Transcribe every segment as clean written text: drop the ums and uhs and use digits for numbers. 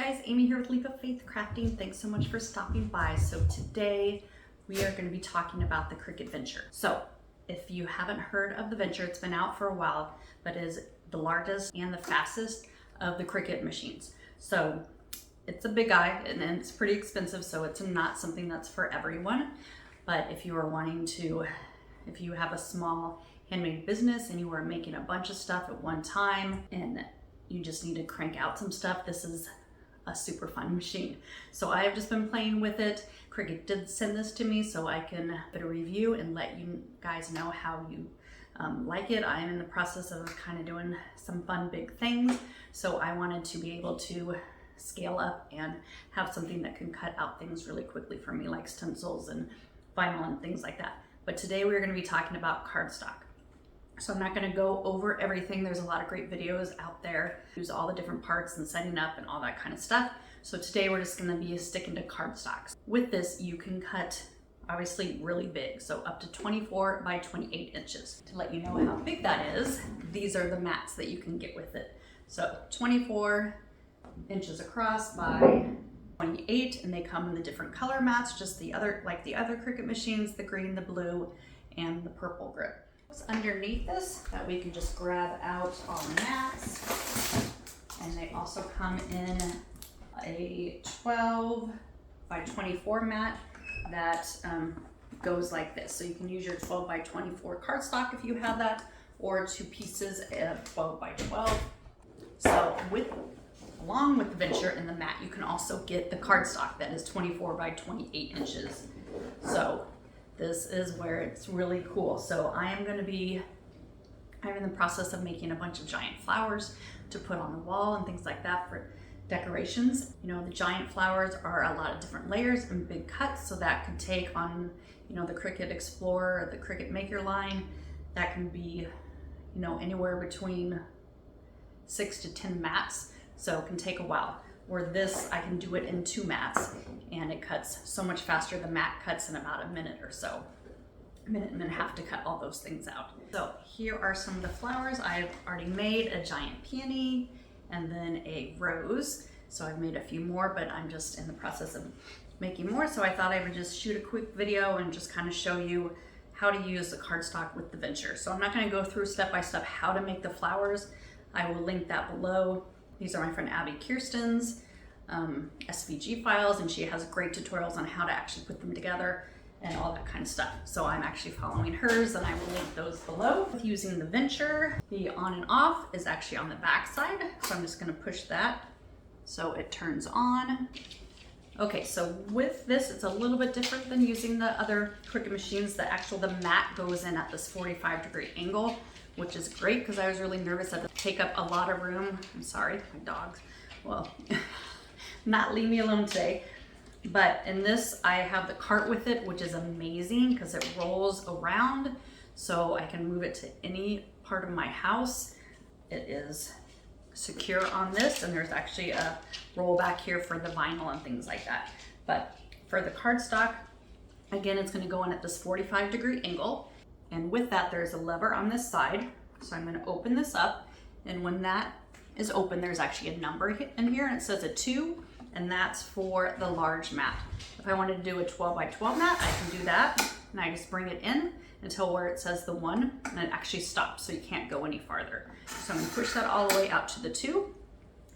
guys, Amy here with Leap of Faith Crafting. Thanks so much for stopping by. So today we are going to be talking about the Cricut Venture. So if you haven't heard of the Venture, it's been out for a while, but is the largest and the fastest of the Cricut machines. So it's a big guy and it's pretty expensive, so it's not something that's for everyone. But if you are wanting to, if you have a small handmade business and you are making a bunch of stuff at one time and you just need to crank out some stuff, this is a super fun machine. So I have just been playing with it. Cricut did send this to me so I can put a review and let you guys know how you like it. I am in the process of kind of doing some fun big things, so I wanted to be able to scale up and have something that can cut out things really quickly for me, like stencils and vinyl and things like that. But today we're going to be talking about cardstock. So I'm not going to go over everything. There's a lot of great videos out there, use all the different parts and setting up and all that kind of stuff. So today we're just going to be sticking to cardstocks. With this, you can cut obviously really big, so up to 24 by 28 inches. To let you know how big that is, these are the mats that you can get with it. So 24 inches across by 28, and they come in the different color mats, just the other, like the other Cricut machines, the green, the blue, and the purple grip. Underneath this that we can just grab out all the mats, and they also come in a 12 by 24 mat that goes like this. So you can use your 12 by 24 cardstock if you have that, or two pieces of 12 by 12. So along with the Venture and the mat, you can also get the cardstock that is 24 by 28 inches. So this is where it's really cool. So I'm in the process of making a bunch of giant flowers to put on the wall and things like that for decorations. You know, the giant flowers are a lot of different layers and big cuts, so that could take on, you know, the Cricut Explorer, the Cricut Maker line, that can be, you know, anywhere between 6 to 10 mats, so it can take a while. Where this, I can do it in 2 mats and it cuts so much faster. The mat cuts in about a minute or so, a minute and a half to cut all those things out. So here are some of the flowers. I've already made a giant peony and then a rose. So I've made a few more, but I'm just in the process of making more. So I thought I would just shoot a quick video and just kind of show you how to use the cardstock with the Venture. So I'm not going to go through step by step how to make the flowers. I will link that below. These are my friend Abby Kirsten's SVG files, and she has great tutorials on how to actually put them together and all that kind of stuff. So I'm actually following hers, and I will link those below. With using the Venture, the on and off is actually on the back side. So I'm just gonna push that so it turns on. Okay, so with this, it's a little bit different than using the other Cricut machines. The mat goes in at this 45-degree angle, which is great because I was really nervous that it would take up a lot of room. I'm sorry, my dogs. Well, not leave me alone today. But in this, I have the cart with it, which is amazing because it rolls around, so I can move it to any part of my house. It is secure on this, and there's actually a roll back here for the vinyl and things like that. But for the cardstock, again, it's going to go in at this 45-degree angle. And with that, there's a lever on this side. So I'm going to open this up. And when that is open, there's actually a number in here, and it says a 2, and that's for the large mat. If I wanted to do a 12 by 12 mat, I can do that. And I just bring it in until where it says the 1, and it actually stops, so you can't go any farther. So I'm going to push that all the way out to the 2.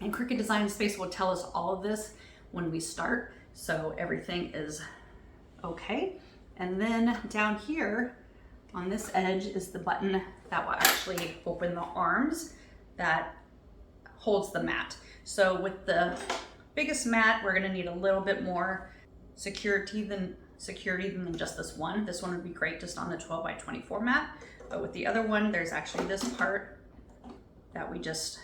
And Cricut Design Space will tell us all of this when we start, so everything is okay. And then down here, on this edge is the button that will actually open the arms that holds the mat. So with the biggest mat, we're gonna need a little bit more security than just this one. This one would be great just on the 12 by 24 mat. But with the other one, there's actually this part that we just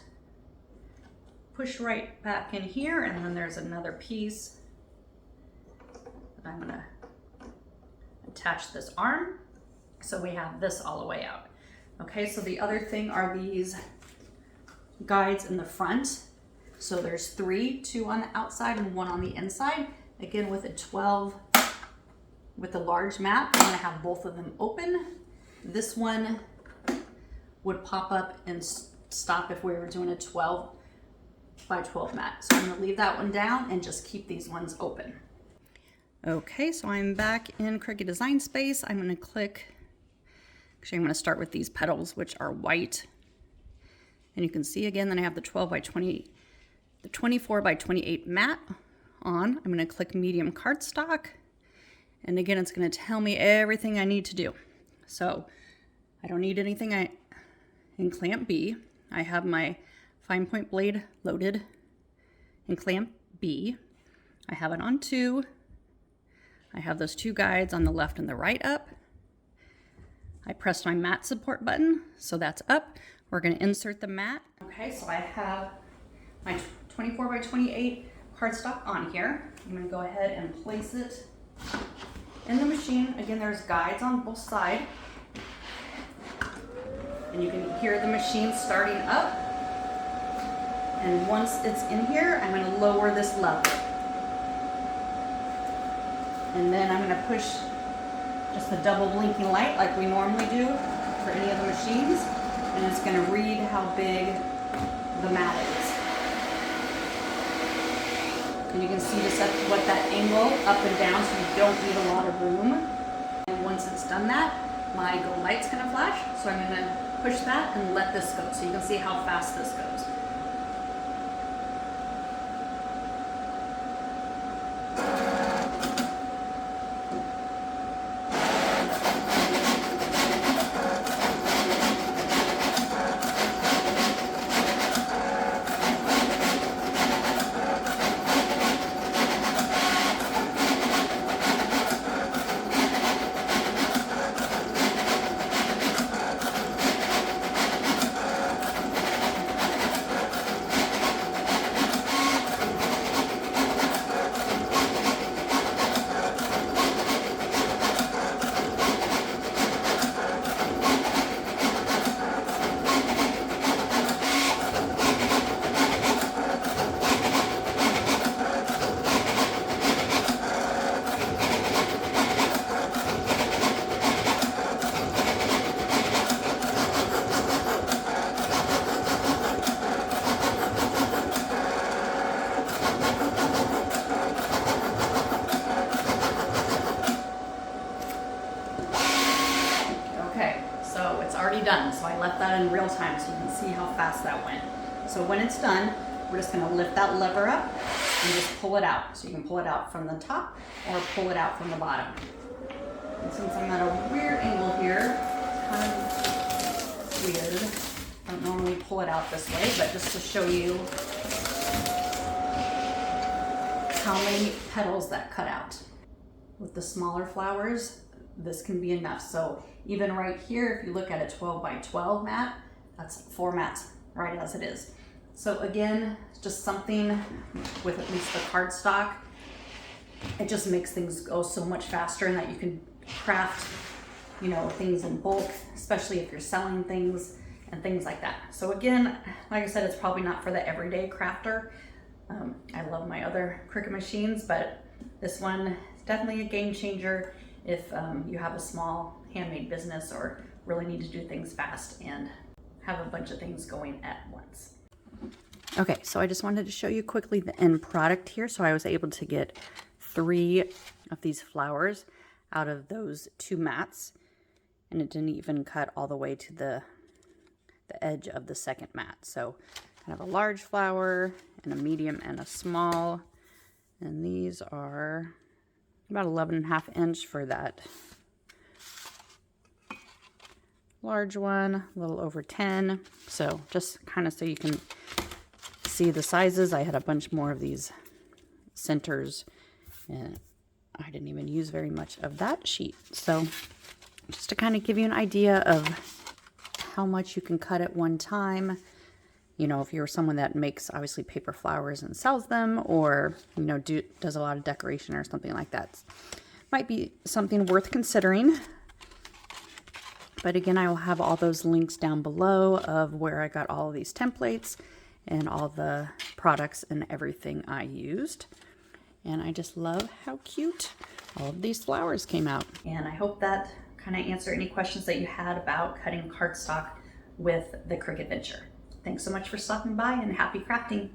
push right back in here, and then there's another piece that I'm gonna attach this arm. So we have this all the way out. Okay, so the other thing are these guides in the front. So there's 3, 2 on the outside and 1 on the inside. Again, with a 12, with a large mat, I'm gonna have both of them open. This one would pop up and stop if we were doing a 12 by 12 mat. So I'm gonna leave that one down and just keep these ones open. Okay, so I'm back in Cricut Design Space. I'm gonna click, actually I'm gonna start with these petals, which are white. And you can see again, then I have the 12 by 20, the 24 by 28 mat on. I'm gonna click medium cardstock. And again, it's gonna tell me everything I need to do. So I don't need anything in clamp B. I have my fine point blade loaded in clamp B. I have it on 2. I have those 2 guides on the left and the right up. I pressed my mat support button, so that's up. We're gonna insert the mat. Okay, so I have my 24 by 28 cardstock on here. I'm gonna go ahead and place it in the machine. Again, there's guides on both sides. And you can hear the machine starting up. And once it's in here, I'm gonna lower this lever. And then I'm gonna push just the double blinking light like we normally do for any of the machines. And it's gonna read how big the mat is. And you can see just what that angle up and down, so you don't need a lot of room. And once it's done that, my go light's gonna flash. So I'm gonna push that and let this go so you can see how fast this goes. Already done, so I left that in real time so you can see how fast that went. So when it's done, we're just going to lift that lever up and just pull it out. So you can pull it out from the top or pull it out from the bottom. And since I'm at a weird angle here, it's kind of weird. I don't normally pull it out this way, but just to show you how many petals that cut out. With the smaller flowers, this can be enough. So even right here, if you look at a 12 by 12 mat, that's 4 mats right as it is. So again, just something with at least the cardstock, it just makes things go so much faster, and that you can craft, you know, things in bulk, especially if you're selling things and things like that. So again, like I said, it's probably not for the everyday crafter. I love my other Cricut machines, but this one is definitely a game changer if you have a small handmade business or really need to do things fast and have a bunch of things going at once. Okay, so I just wanted to show you quickly the end product here. So I was able to get 3 of these flowers out of those 2 mats, and it didn't even cut all the way to the edge of the second mat. So kind of a large flower and a medium and a small, and these are about 11.5 inch for that large one, a little over 10. So just kind of so you can see the sizes. I had a bunch more of these centers, and I didn't even use very much of that sheet. So just to kind of give you an idea of how much you can cut at one time. You know, if you're someone that makes obviously paper flowers and sells them, or, you know, does a lot of decoration or something like that, might be something worth considering. But again, I will have all those links down below of where I got all of these templates and all the products and everything I used. And I just love how cute all of these flowers came out. And I hope that kind of answered any questions that you had about cutting cardstock with the Cricut Venture. Thanks so much for stopping by, and happy crafting.